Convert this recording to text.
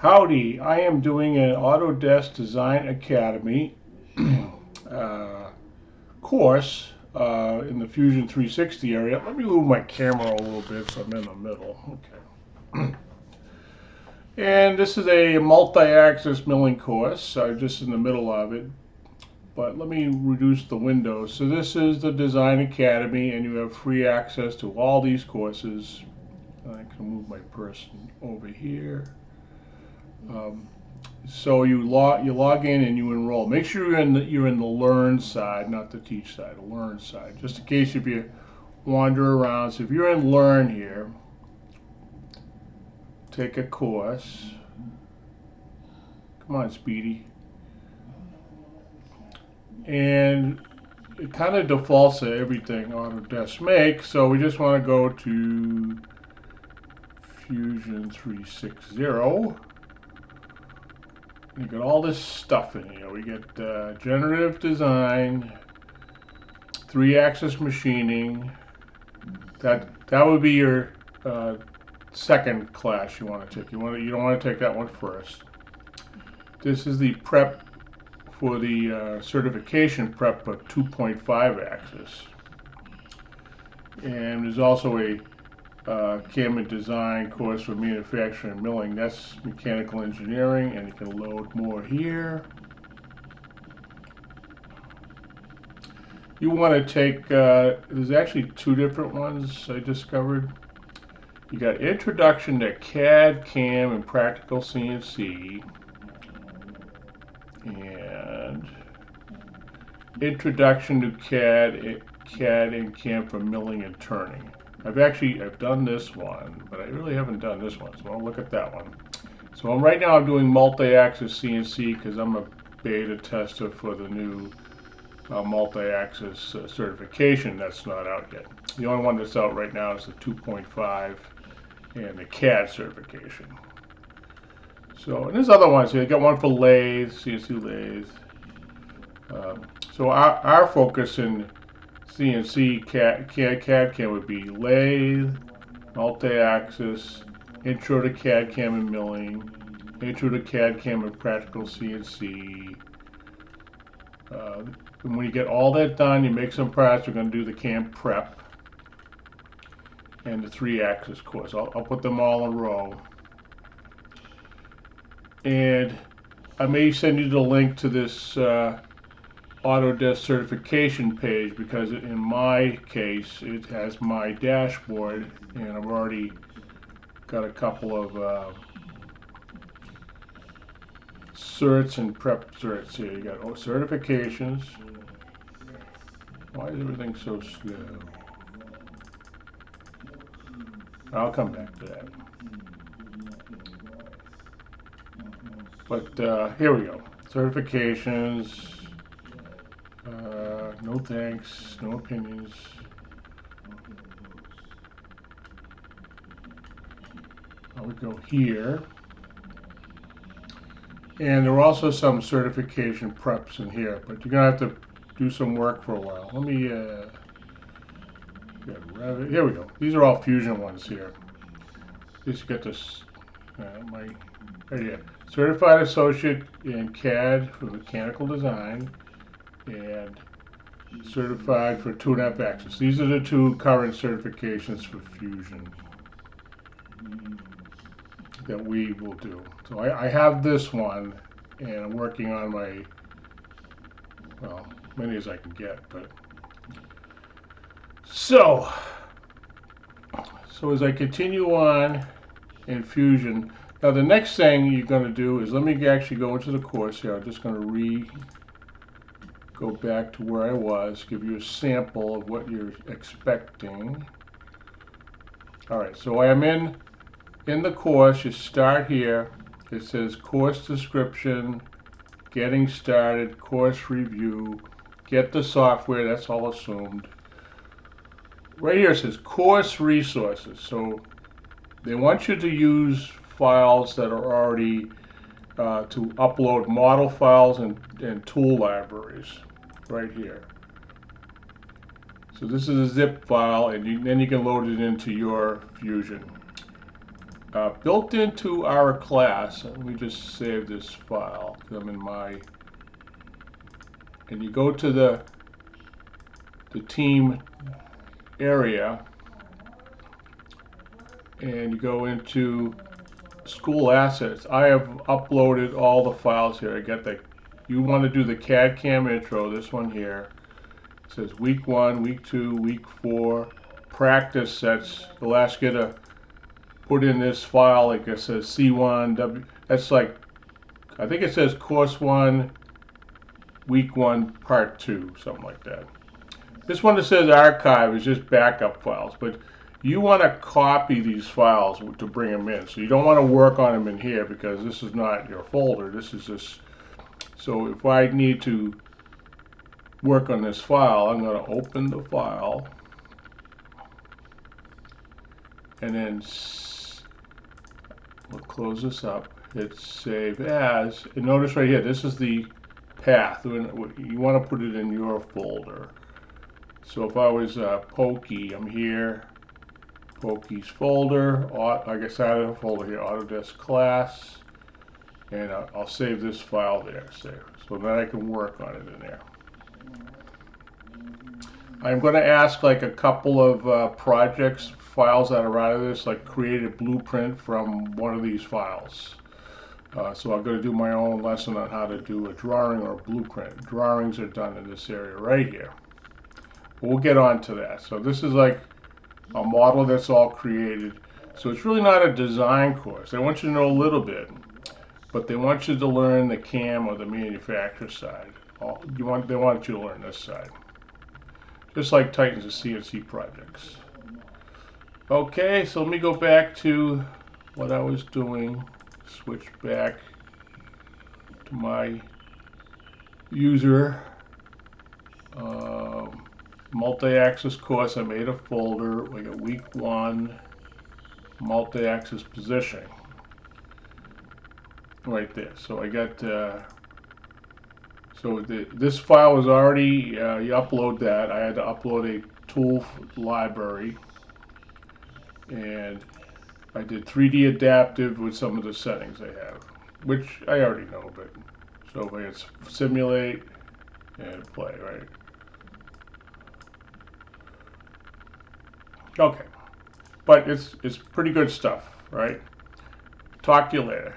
Howdy, I am doing an Autodesk Design Academy course in the Fusion 360 area. Let me move my camera a little bit so I'm in the middle. Okay. And this is a multi-axis milling course. I'm just in the middle of it. But let me reduce the window. So this is the Design Academy, and you have free access to all these courses. I can move my person over here. So you log in and you enroll. Make sure you're in the learn side, not the teach side, the learn side. Just in case if you wander around. So if you're in learn here, take a course. Come on, Speedy. And it kind of defaults to everything Autodesk makes. So we just want to go to Fusion 360. You get all this stuff in here. We get generative design, 3-axis machining. That would be your second class you want to take. You don't want to take that one first. This is the prep for the certification prep of 2.5 axis. And there's also a CAM and design course for manufacturing and milling. That's mechanical engineering, and you can load more here. You want to take, there's actually two different ones I discovered. You got Introduction to CAD, CAM, and Practical CNC, and Introduction to CAD and CAM for milling and turning. I've done this one, but I really haven't done this one, so I'll look at that one. So right now I'm doing multi-axis CNC because I'm a beta tester for the new multi-axis certification that's not out yet. The only one that's out right now is the 2.5 and the CAD certification. So, and there's other ones here. You got one for lathe, CNC lathe. So our focus in CNC CAD CAM would be lathe, multi-axis, intro to CAD CAM and milling, intro to CAD CAM and practical CNC. And when you get all that done, you make some parts. We're going to do the CAM prep and the 3-axis course. I'll put them all in a row. And I may send you the link to this Autodesk certification page because in my case it has my dashboard, and I've already got a couple of certs and prep certs here. You got certifications. Why is everything so slow? I'll come back to that. But here we go. Certifications. No thanks, no opinions. I would go here. And there are also some certification preps in here, but you're going to have to do some work for a while. Let me, here we go. These are all Fusion ones here. Just get this, right here. Certified Associate in CAD for Mechanical Design, and certified for 2.5 axis. These are the two current certifications for Fusion that we will do. So I have this one, and I'm working on my, well, many as I can get, but so as I continue on in Fusion, now the next thing you're going to do is, let me actually go into the course here. I'm just going to go back to where I was, give you a sample of what you're expecting. All right, so I am in the course. You start here. It says course description, getting started, course review, get the software, that's all assumed. Right here it says course resources. So they want you to use files that are already to upload model files and tool libraries right here. So this is a zip file, and then you can load it into your Fusion. built into our class. Let me just save this file. I'm in my, and you go to the team area, and you go into school assets. I have uploaded all the files here. I got the, you want to do the CAD CAM intro, this one here. It says week 1, week 2, week 4, practice sets. It'll ask you to put in this file, like it says C1, W, that's like, I think it says course 1, week 1, part 2, something like that. This one that says archive is just backup files, but you want to copy these files to bring them in. So you don't want to work on them in here because this is not your folder. This is just, so if I need to work on this file, I'm going to open the file and then we'll close this up. Hit save as, and notice right here, this is the path. You want to put it in your folder. So if I was Pokey, I'm here, Pokey's folder, like I said, I have a folder here, Autodesk class, and I'll save this file there, so that I can work on it in there. I'm going to ask like a couple of projects, files that are out of this, like create a blueprint from one of these files. So I'm going to do my own lesson on how to do a drawing or a blueprint. Drawings are done in this area right here. We'll get on to that. So this is like a model that's all created. So it's really not a design course. They want you to know a little bit, but they want you to learn the CAM or the manufacturer side. They want you to learn this side. Just like Titan's and CNC projects. Okay, so let me go back to what I was doing. Switch back to my user. Multi-axis course, I made a folder. We got week 1, multi-axis positioning. Right there. So I got, this file was already, you upload that. I had to upload a tool library. And I did 3D adaptive with some of the settings I have, which I already know, but so if I hit simulate and play, right? Okay, but it's pretty good stuff, right? Talk to you later.